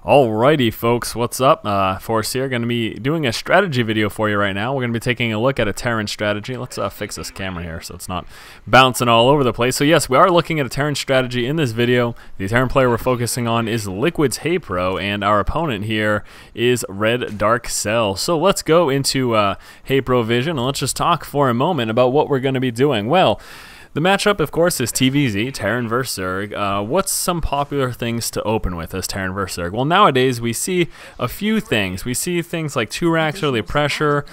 Alrighty folks, what's up? Forrest here, going to be doing a strategy video for you right now. We're going to be taking a look at a Terran strategy. Let's fix this camera here so it's not bouncing all over the place. So yes, we are looking at a Terran strategy in this video. The Terran player we're focusing on is Liquid's Hey-Pro, and our opponent here is Red Dark Cell. So let's go into Hey-Pro Vision, and let's just talk for a moment about what we're going to be doing. Well, the matchup, of course, is TVZ, Terran vs. Zerg. What's some popular things to open with as Terran vs. Zerg? Well, nowadays we see a few things. We see things like 2 racks early pressure,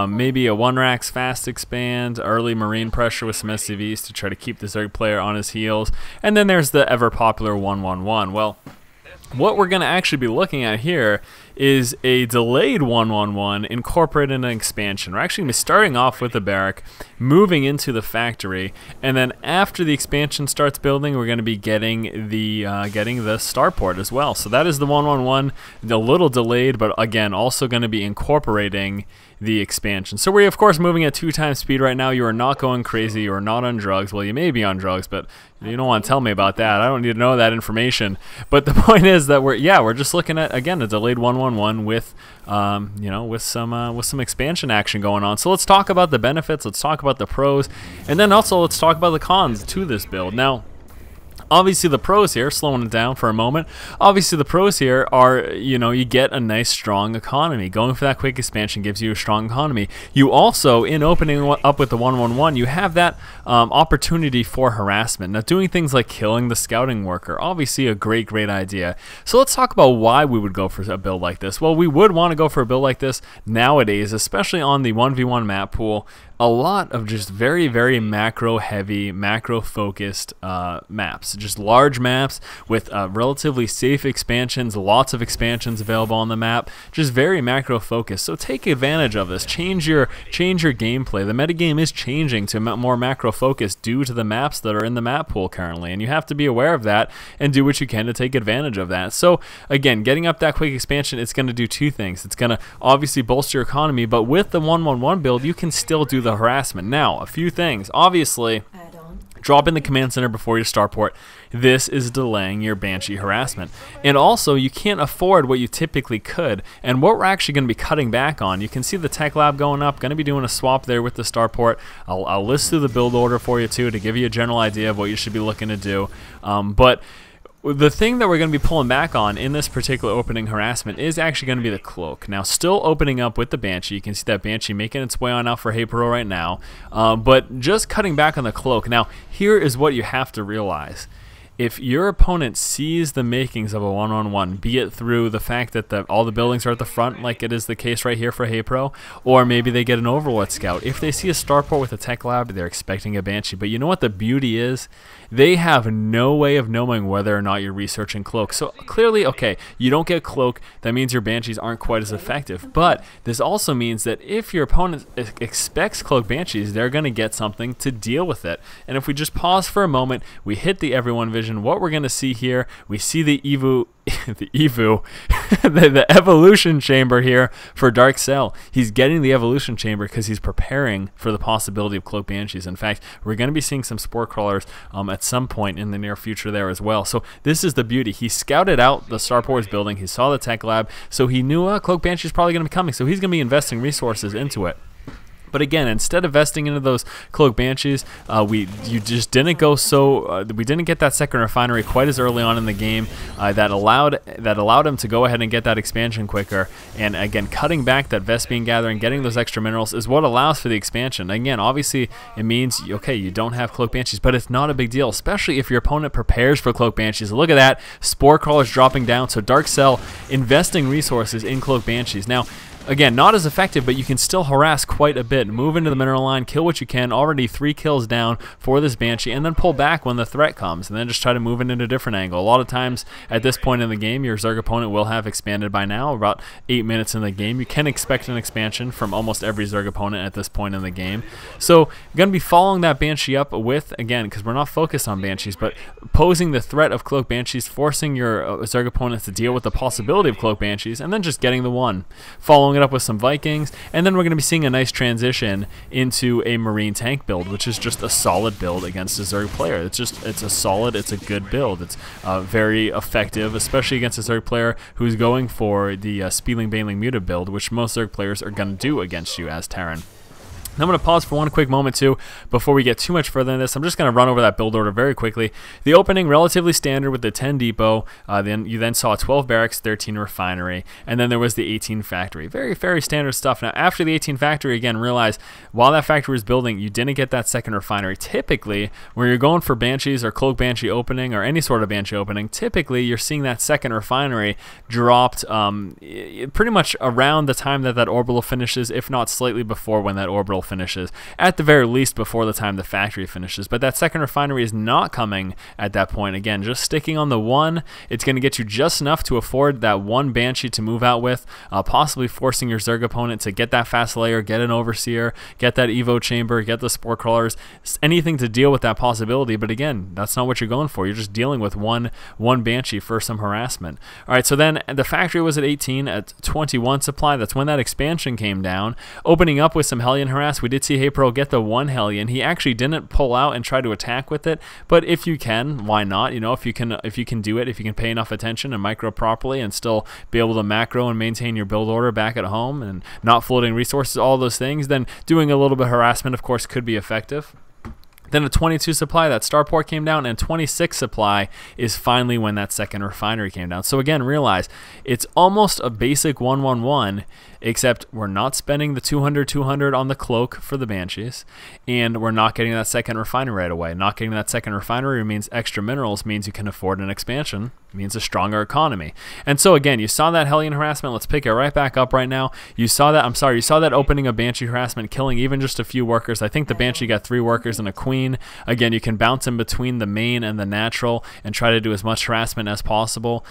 maybe a 1 racks fast expand, early marine pressure with some SCVs to try to keep the Zerg player on his heels, and then there's the ever popular 1-1-1. Well, what we're going to actually be looking at here is a delayed 1-1-1 incorporated in an expansion. We're actually going to be starting off with the Barrack, moving into the factory, and then after the expansion starts building, we're going to be getting the Starport as well. So that is the 1-1-1, a little delayed, but again, also going to be incorporating the expansion. So we're of course moving at 2 times speed right now. You are not going crazy. You are not on drugs. Well, you may be on drugs, but you don't want to tell me about that. I don't need to know that information. But the point is that we're just looking at, again, a delayed 1-1-1 with with some expansion action going on. So let's talk about the benefits. Let's talk about the pros, and then also let's talk about the cons to this build. Now, obviously the pros here, slowing it down for a moment, obviously the pros here are, you get a nice strong economy. Going for that quick expansion gives you a strong economy. You also, in opening up with the 1-1-1, you have that opportunity for harassment. Now, doing things like killing the scouting worker, obviously a great idea. So let's talk about why we would go for a build like this. Well, we would want to go for a build like this nowadays, especially on the 1v1 map pool. A lot of just very macro heavy, macro focused maps, just large maps with relatively safe expansions, lots of expansions available on the map, just very macro focused. So take advantage of this, change your gameplay. The metagame is changing to more macro focused due to the maps that are in the map pool currently, and you have to be aware of that and do what you can to take advantage of that. So again, getting up that quick expansion, it's going to do 2 things. It's going to obviously bolster your economy, but with the 1-1-1 build, you can still do the harassment. Now, a few things. Obviously, drop in the command center before your starport. This is delaying your Banshee harassment. And also, you can't afford what you typically could. And what we're actually going to be cutting back on, you can see the tech lab going up, going to be doing a swap there with the starport. I'll list through the build order for you too to give you a general idea of what you should be looking to do. But the thing that we're going to be pulling back on in this particular opening harassment is actually going to be the cloak. Now, still opening up with the Banshee. You can see that Banshee making its way on out for Hey-Pro right now. But just cutting back on the cloak. Now, here is what you have to realize. If your opponent sees the makings of a 1-on-1, be it through the fact that all the buildings are at the front, like it is the case right here for Hey-Pro, or maybe they get an Overlord Scout. If they see a Starport with a Tech Lab, they're expecting a Banshee. But you know what the beauty is? They have no way of knowing whether or not you're researching Cloak. So clearly, okay, you don't get Cloak, that means your Banshees aren't quite as effective. But this also means that if your opponent expects Cloak Banshees, they're going to get something to deal with it. And if we just pause for a moment, we hit the Everyone Vision, what we're going to see here, we see the the evolution chamber here for Dark Cell. He's getting the evolution chamber because he's preparing for the possibility of Cloak Banshees. In fact, we're going to be seeing some Spore Crawlers at some point in the near future there as well. So this is the beauty. He scouted out the Starport's building. He saw the tech lab, so he knew Cloak Banshee is probably going to be coming. So he's going to be investing resources into it. But again, instead of investing into those Cloak Banshees, we didn't get that second refinery quite as early on in the game. That allowed him to go ahead and get that expansion quicker. And again, cutting back that Vespene gathering, getting those extra minerals is what allows for the expansion. Again, obviously, it means okay, you don't have Cloak Banshees, but it's not a big deal, especially if your opponent prepares for Cloak Banshees. Look at that, Spore Crawlers dropping down. So Dark Cell investing resources in Cloak Banshees. Now, again, not as effective, but you can still harass quite a bit. Move into the mineral line, kill what you can. Already 3 kills down for this Banshee, and then pull back when the threat comes, and then just try to move it in a different angle. A lot of times at this point in the game, your Zerg opponent will have expanded by now, about 8 minutes in the game. You can expect an expansion from almost every Zerg opponent at this point in the game. So you're going to be following that Banshee up with, again, because we're not focused on Banshees, but posing the threat of Cloak Banshees, forcing your Zerg opponents to deal with the possibility of Cloak Banshees, and then just getting the one. Following following it up with some Vikings, and then we're going to be seeing a nice transition into a Marine tank build, which is just a solid build against a Zerg player. It's a good build. It's very effective, especially against a Zerg player who's going for the Spieling Baneling Muta build, which most Zerg players are going to do against you as Terran. I'm going to pause for one quick moment too before we get too much further in this. I'm just going to run over that build order very quickly. The opening, relatively standard with the 10 depot. Then you saw 12 barracks, 13 refinery, and then there was the 18 factory. Very standard stuff. Now after the 18 factory, again, realize while that factory was building, you didn't get that second refinery. Typically, where you're going for Banshees or Cloak Banshee opening or any sort of Banshee opening, typically you're seeing that second refinery dropped pretty much around the time that orbital finishes, if not slightly before when that orbital finishes, at the very least before the time the factory finishes. But that second refinery is not coming at that point. Again, just sticking on the one, it's going to get you just enough to afford that one Banshee to move out with, possibly forcing your Zerg opponent to get that fast layer, get an Overseer, get that Evo chamber, get the Spore Crawlers, anything to deal with that possibility. But again, that's not what you're going for. You're just dealing with one Banshee for some harassment. All right, so then the factory was at 18, at 21 supply. That's when that expansion came down, opening up with some Hellion harass. We did see HeyPro get the one Hellion. He actually didn't pull out and try to attack with it, but if you can, why not? You know, if you can do it, if you can pay enough attention and micro properly and still be able to macro and maintain your build order back at home and not floating resources, all those things, then doing a little bit of harassment, of course, could be effective. Then at 22 supply, that Starport came down, and 26 supply is finally when that second refinery came down. So again, realize it's almost a basic 1-1-1, except we're not spending the 200 on the cloak for the Banshees, and we're not getting that second refinery right away. Not getting that second refinery means extra minerals, means you can afford an expansion, means a stronger economy. And so again, you saw that Hellion harassment. Let's pick it right back up right now. You saw that opening of Banshee harassment, killing even just a few workers. I think the Banshee got 3 workers and a queen. Again, you can bounce in between the main and the natural and try to do as much harassment as possible.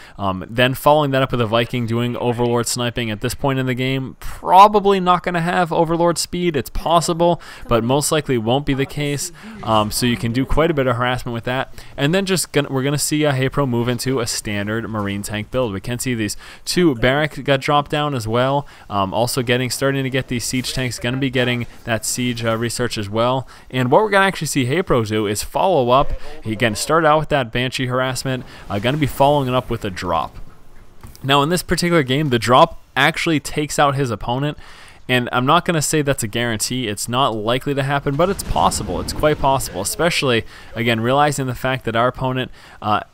Then following that up with a Viking doing Overlord sniping. At this point in the game, probably not going to have Overlord speed. It's possible, but most likely won't be the case. So you can do quite a bit of harassment with that. And then we're going to see HeyPro move into a standard Marine tank build. We can see these 2 Barracks got dropped down as well. Also starting to get these siege tanks, going to be getting that siege research as well. And what we're going to actually see HeyPro do is follow up. He again start out with that Banshee harassment, going to be following it up with a drop. Now in this particular game, the drop actually takes out his opponent. And I'm not going to say that's a guarantee. It's not likely to happen, but it's possible. It's quite possible, especially, again, realizing the fact that our opponent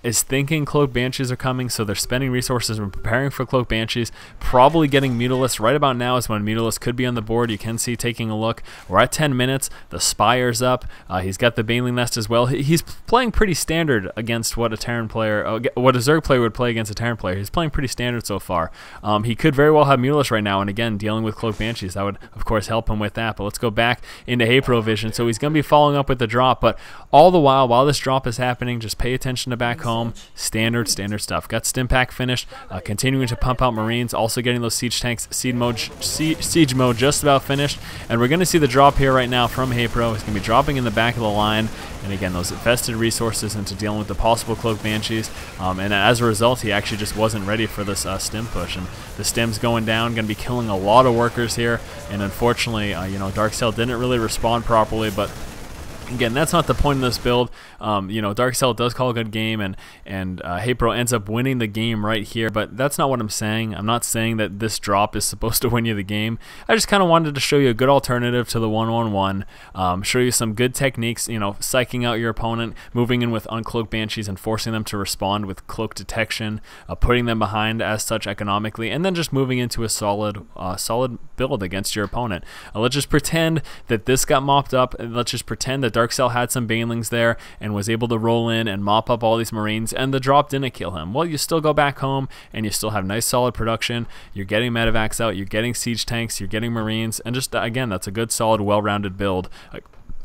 is thinking Cloak Banshees are coming, so they're spending resources and preparing for Cloak Banshees, probably getting Mutalisks. Right about now is when Mutalisks could be on the board. You can see, taking a look, we're at 10 minutes. The Spire's up. He's got the Baneling Nest as well. He's playing pretty standard against what a Terran player, what a Zerg player would play against a Terran player. He's playing pretty standard so far. He could very well have Mutalisks right now, and again, dealing with Cloak Banshees. That would, of course, help him with that. But let's go back into HeyPro vision. So he's going to be following up with the drop. But all the while this drop is happening, just pay attention to back home. Standard stuff. Got Stimpack finished. Continuing to pump out Marines. Also getting those siege tanks, siege mode just about finished. And we're going to see the drop here right now from HeyPro. He's going to be dropping in the back of the line. And again, those invested resources into dealing with the possible Cloak Banshees. And as a result, he actually just wasn't ready for this stim push. And the stim's going down, going to be killing a lot of workers here. And unfortunately, Darkcell didn't really respond properly, but again, that's not the point of this build. Darkcell does call a good game, and HeyPro ends up winning the game right here, but that's not what I'm saying. I'm not saying that this drop is supposed to win you the game. I just kind of wanted to show you a good alternative to the 1-1-1, show you some good techniques, psyching out your opponent, moving in with uncloaked Banshees and forcing them to respond with cloak detection, putting them behind as such economically, and then just moving into a solid build against your opponent. Let's just pretend that this got mopped up, and let's just pretend that Darkcell had some Banelings there and was able to roll in and mop up all these Marines, and the drop didn't kill him. Well, you still go back home and you still have nice solid production. You're getting medevacs out, you're getting siege tanks, you're getting Marines, and just again, that's a good solid well-rounded build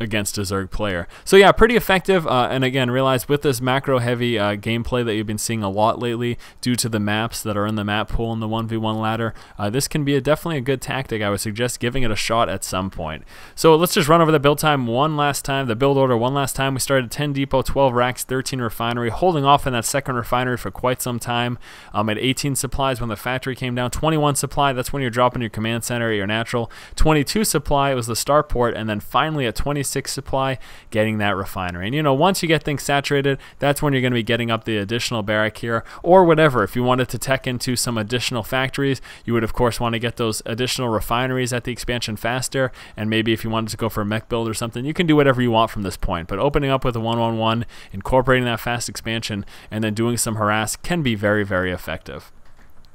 against a Zerg player. So yeah, pretty effective, and again, realize with this macro heavy gameplay that you've been seeing a lot lately due to the maps that are in the map pool in the 1v1 ladder, this can be definitely a good tactic. I would suggest giving it a shot at some point. So let's just run over the build time one last time, the build order one last time. We started 10 depot, 12 racks, 13 refinery, holding off in that second refinery for quite some time. At 18 supplies when the factory came down, 21 supply, that's when you're dropping your command center, your natural, 22 supply, it was the starport, and then finally at 26 supply, getting that refinery. And you know, once you get things saturated, that's when you're going to be getting up the additional barrack here, or whatever. If you wanted to tech into some additional factories, you would of course want to get those additional refineries at the expansion faster, and maybe if you wanted to go for a mech build or something, you can do whatever you want from this point. But opening up with a 1-1-1, incorporating that fast expansion, and then doing some harass can be very, very effective.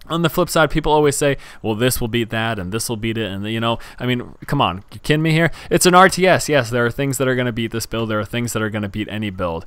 On the flip side, people always say, well, this will beat that, and this will beat it, and you know, I mean, come on, you kidding me here? It's an RTS. Yes, there are things that are going to beat this build. There are things that are going to beat any build.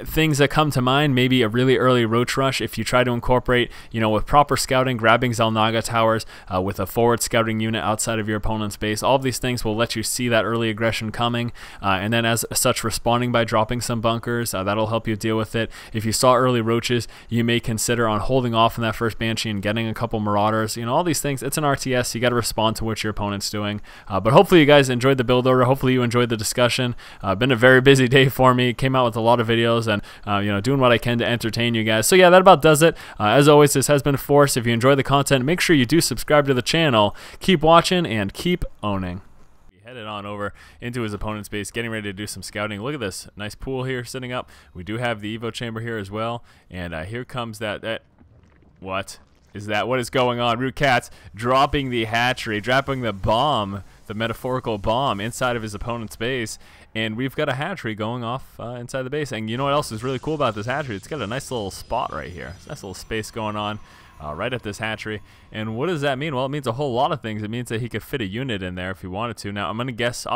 Things that come to mind, maybe a really early roach rush, if you try to incorporate, you know, with proper scouting, grabbing Xel'Naga towers, with a forward scouting unit outside of your opponent's base. All of these things will let you see that early aggression coming, and then as such, responding by dropping some bunkers. That'll help you deal with it. If you saw early roaches, you may consider on holding off in that first Banshee and getting a couple Marauders. You know, all these things. It's an RTS. You got to respond to what your opponent's doing. But hopefully you guys enjoyed the build order. Hopefully you enjoyed the discussion. Been a very busy day for me. Came out with a lot of videos and you know, doing what I can to entertain you guys. So yeah, that about does it. As always, this has been Force. If you enjoy the content, make sure you do subscribe to the channel. Keep watching and keep owning. Headed on over into his opponent's base, getting ready to do some scouting. Look at this nice pool here sitting up. We do have the Evo chamber here as well, and here comes that what is that? What is going on? Root Cats dropping the hatchery, dropping the bomb, the metaphorical bomb inside of his opponent's base, and we've got a hatchery going off inside the base. And you know what else is really cool about this hatchery? It's got a nice little spot right here. Nice little space going on right at this hatchery. And what does that mean? Well, it means a whole lot of things. It means that he could fit a unit in there if he wanted to. Now, I'm going to guess